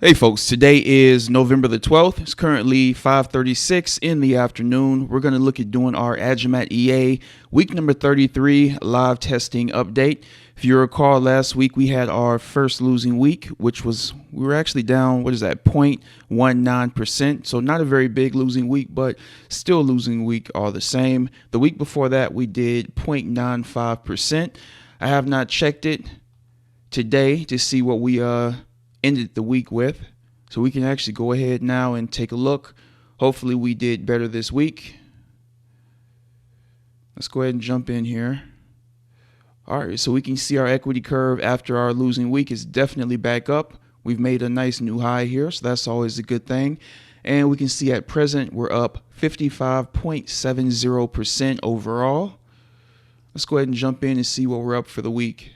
Hey folks, today is November the 12th. It's currently 5:36 in the afternoon. We're going to look at doing our Agimat EA week number 33 live testing update. If you recall, last week we had our first losing week, which was, we were actually down, 0.19%. So not a very big losing week, but still losing week all the same. The week before that, we did 0.95%. I have not checked it today to see what we ended the week with, so we can actually go ahead now and take a look. Hopefully we did better this week. Let's go ahead and jump in here. All right, so we can see our equity curve after our losing week is definitely back up. We've made a nice new high here, so that's always a good thing. And we can see at present we're up 55.70% overall. Let's go ahead and jump in and see what we're up for the week.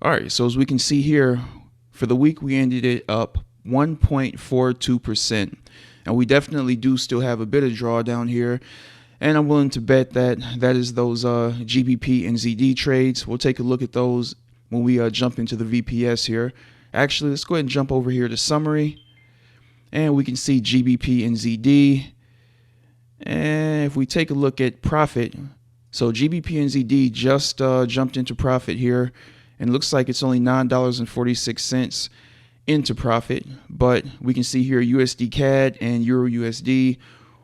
All right, so as we can see here, for the week we ended it up 1.42%. And we definitely do still have a bit of drawdown here. And I'm willing to bet that that is those GBP and ZD trades. We'll take a look at those when we jump into the VPS here. Actually, let's go ahead and jump over here to summary. And we can see GBP and ZD. And if we take a look at profit, so GBP and ZD just jumped into profit here. And it looks like it's only $9.46 into profit. But we can see here USD CAD and Euro USD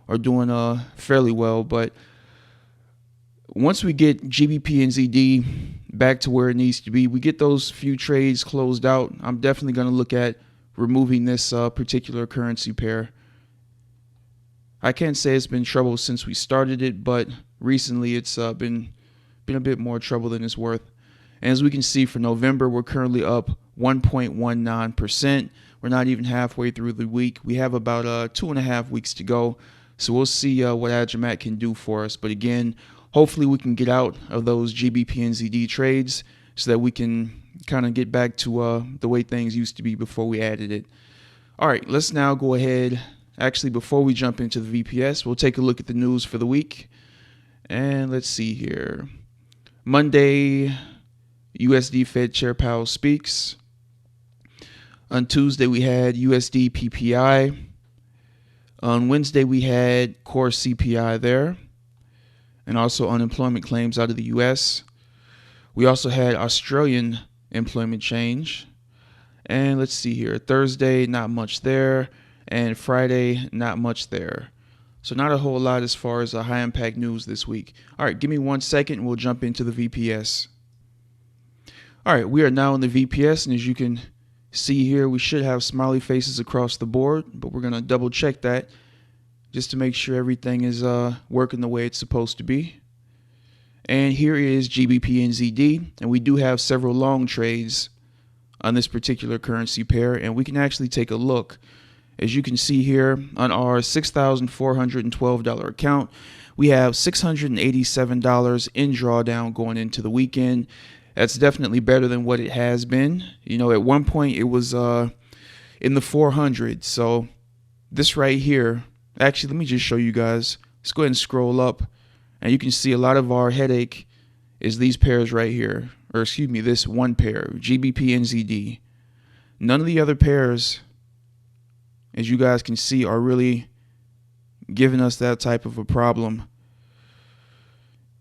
are doing fairly well. But once we get GBP and ZD back to where it needs to be, we get those few trades closed out, I'm definitely going to look at removing this particular currency pair. I can't say it's been trouble since we started it, but recently it's been a bit more trouble than it's worth. And as we can see for November, we're currently up 1.19%. We're not even halfway through the week. We have about 2.5 weeks to go. So we'll see what Agimat can do for us. But again, hopefully we can get out of those GBP and ZD trades so that we can kind of get back to the way things used to be before we added it. All right, let's now go ahead. Actually, before we jump into the VPS, we'll take a look at the news for the week. And let's see here. Monday, USD Fed Chair Powell speaks. On Tuesday, we had USD PPI. On Wednesday, we had core CPI there, and also unemployment claims out of the U.S. We also had Australian employment change. And let's see here. Thursday, not much there. And Friday, not much there. So not a whole lot as far as high impact news this week. All right, give me 1 second and we'll jump into the VPS. All right, we are now in the VPS, and as you can see here, we should have smiley faces across the board, but we're going to double check that just to make sure everything is working the way it's supposed to be. And here is GBP and ZD, and we do have several long trades on this particular currency pair, and we can actually take a look. As you can see here on our $6,412 account, we have $687 in drawdown going into the weekend. That's definitely better than what it has been. You know, at one point it was in the 400s. So this right here, actually, let me just show you guys. Let's go ahead and scroll up. And you can see a lot of our headache is these pairs right here. Or excuse me, this one pair, GBP and ZD. None of the other pairs, as you guys can see, are really giving us that type of a problem.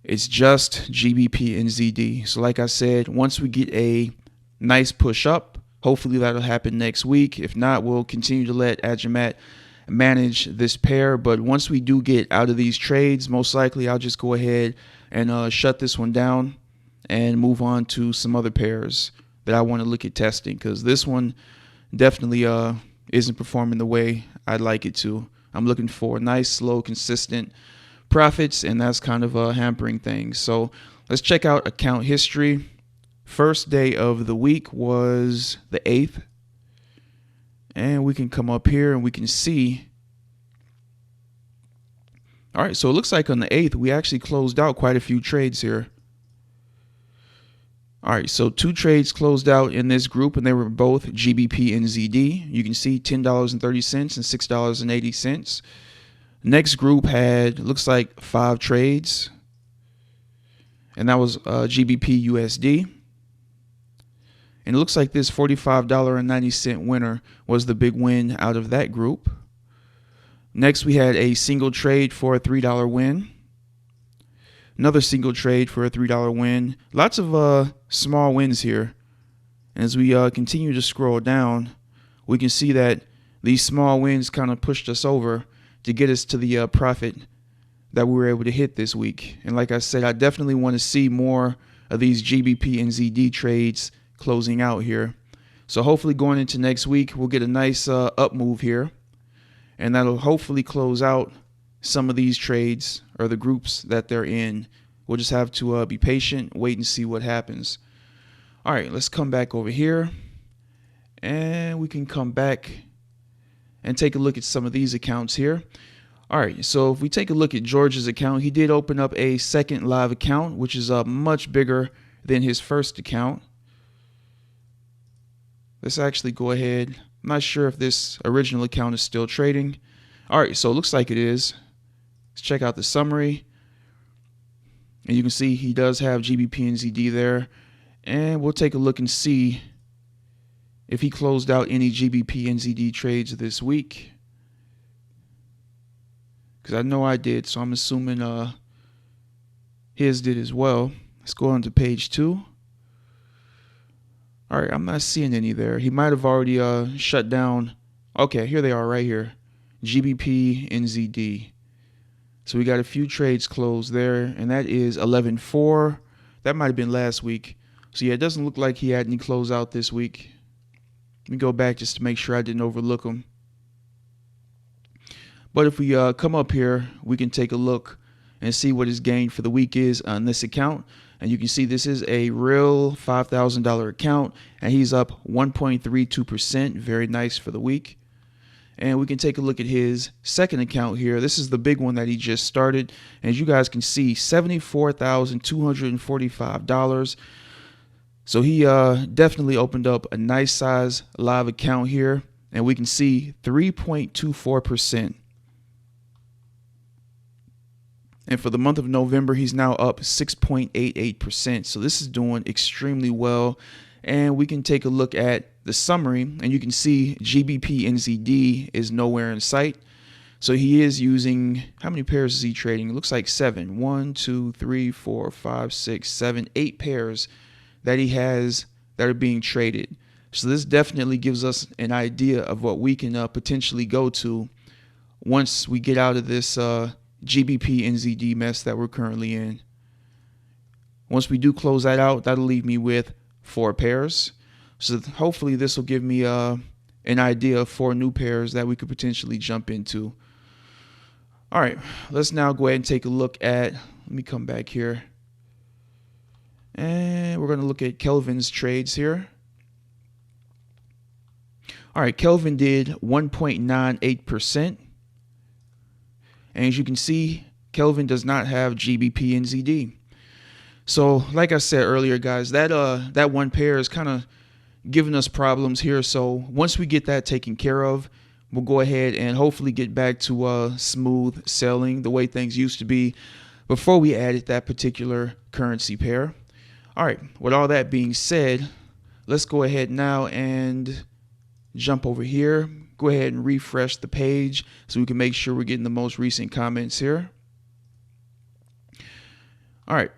It's just GBP and ZD. So like I said, once we get a nice push up, hopefully that'll happen next week. If not, we'll continue to let Agimat manage this pair. But once we do get out of these trades, most likely I'll just go ahead and shut this one down and move on to some other pairs that I want to look at testing, because this one definitely isn't performing the way I'd like it to. I'm looking for nice, slow, consistent profits, and that's kind of hampering things. So let's check out account history. First day of the week was the 8th, and we can come up here and we can see. All right, so it looks like on the 8th we actually closed out quite a few trades here. All right, so 2 trades closed out in this group, and they were both GBP and ZD. You can see $10.30 and $6.80. Next group had, looks like 5 trades, and that was GBP USD. And it looks like this $45.90 winner was the big win out of that group. Next, we had a single trade for a $3 win. Another single trade for a $3 win. Lots of small wins here. And as we continue to scroll down, we can see that these small wins kind of pushed us over to get us to the profit that we were able to hit this week. And like I said, I definitely want to see more of these GBP and ZD trades closing out here. So hopefully going into next week, we'll get a nice up move here. And that'll hopefully close out some of these trades or the groups that they're in. We'll just have to be patient, wait and see what happens. All right, let's come back over here. And we can come back and take a look at some of these accounts here. All right, so if we take a look at George's account, he did open up a second live account, which is much bigger than his first account. Let's actually go ahead. I'm not sure if this original account is still trading. All right, so it looks like it is. Let's check out the summary. And you can see he does have GBP and ZD there. And we'll take a look and see if he closed out any GBP and ZD trades this week. Because I know I did, so I'm assuming his did as well. Let's go on to page 2. All right, I'm not seeing any there. He might have already shut down. Okay, here they are right here. GBP and ZD. So we got a few trades closed there, and that is 11-4. That might have been last week. So yeah, it doesn't look like he had any close out this week. Let me go back just to make sure I didn't overlook them. But if we come up here, we can take a look and see what his gain for the week is on this account. And you can see this is a real $5,000 account, and he's up 1.32%. Very nice for the week. And we can take a look at his second account here. This is the big one that he just started. And as you guys can see, $74,245. So he definitely opened up a nice size live account here. And we can see 3.24%. And for the month of November, he's now up 6.88%. So this is doing extremely well. And we can take a look at the summary, and you can see GBP and ZD is nowhere in sight. So he is using, how many pairs is he trading? It looks like 7. 1, 2, 3, 4, 5, 6, 7, 8 pairs that he has that are being traded. So this definitely gives us an idea of what we can potentially go to once we get out of this GBP and ZD mess that we're currently in. Once we do close that out, that'll leave me with 4 pairs. So hopefully this will give me an idea of 4 new pairs that we could potentially jump into. All right, let's now go ahead and take a look at, let me come back here. And we're going to look at Kelvin's trades here. All right, Kelvin did 1.98%. And as you can see, Kelvin does not have GBP and ZD. So like I said earlier, guys, that one pair is kind of giving us problems here. So once we get that taken care of, we'll go ahead and hopefully get back to smooth sailing the way things used to be before we added that particular currency pair. All right, with all that being said, let's go ahead now and jump over here. Go ahead and refresh the page so we can make sure we're getting the most recent comments here. All right.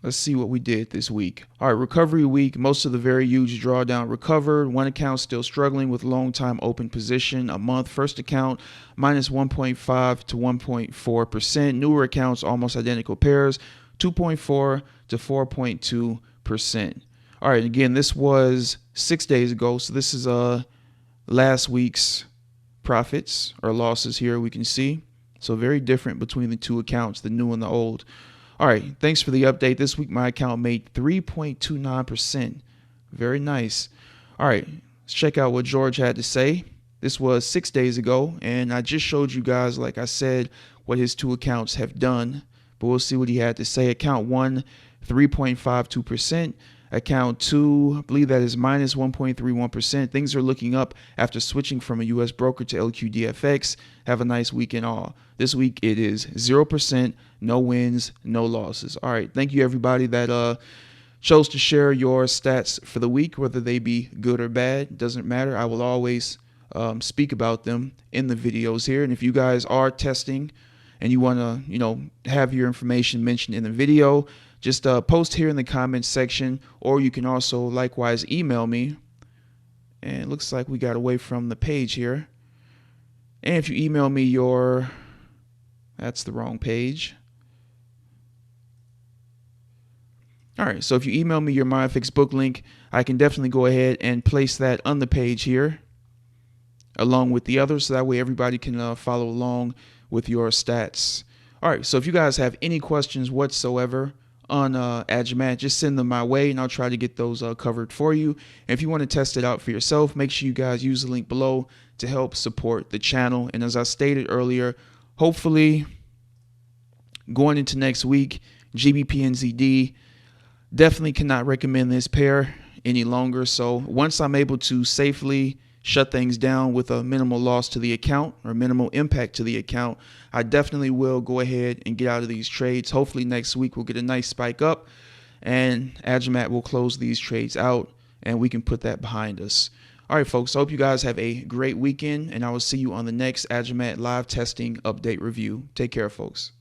Let's see what we did this week. All right, recovery week. Most of the very huge drawdown recovered. One account still struggling with long time open position. A month. First account minus 1.5 to 1.4%. Newer accounts almost identical pairs. 2.4 to 4.2%. All right, again, this was 6 days ago. So this is last week's profits or losses here we can see. So very different between the two accounts, the new and the old. All right, thanks for the update. This week, my account made 3.29%. Very nice. All right, let's check out what George had to say. This was 6 days ago, and I just showed you guys, like I said, what his two accounts have done. But we'll see what he had to say. Account 1, 3.52%. Account 2, I believe that is minus 1.31%. Things are looking up after switching from a U.S. broker to LQDFX. Have a nice weekend all. This week it is 0%, no wins, no losses. All right, thank you everybody that chose to share your stats for the week, whether they be good or bad, doesn't matter. I will always speak about them in the videos here. And if you guys are testing and you want to, have your information mentioned in the video, just post here in the comments section, or you can also likewise email me. And it looks like we got away from the page here. And if you email me that's the wrong page. All right, so if you email me your MyFix book link, I can definitely go ahead and place that on the page here along with the others, so that way everybody can follow along with your stats. All right, so if you guys have any questions whatsoever on Agimat, just send them my way and I'll try to get those covered for you. And if you want to test it out for yourself, make sure you guys use the link below to help support the channel. And as I stated earlier, hopefully going into next week, GBP and ZD, definitely cannot recommend this pair any longer. So once I'm able to safely shut things down with a minimal loss to the account or minimal impact to the account, I definitely will go ahead and get out of these trades. Hopefully next week we'll get a nice spike up and Agimat will close these trades out and we can put that behind us. All right, folks, I hope you guys have a great weekend and I will see you on the next Agimat live testing update review. Take care, folks.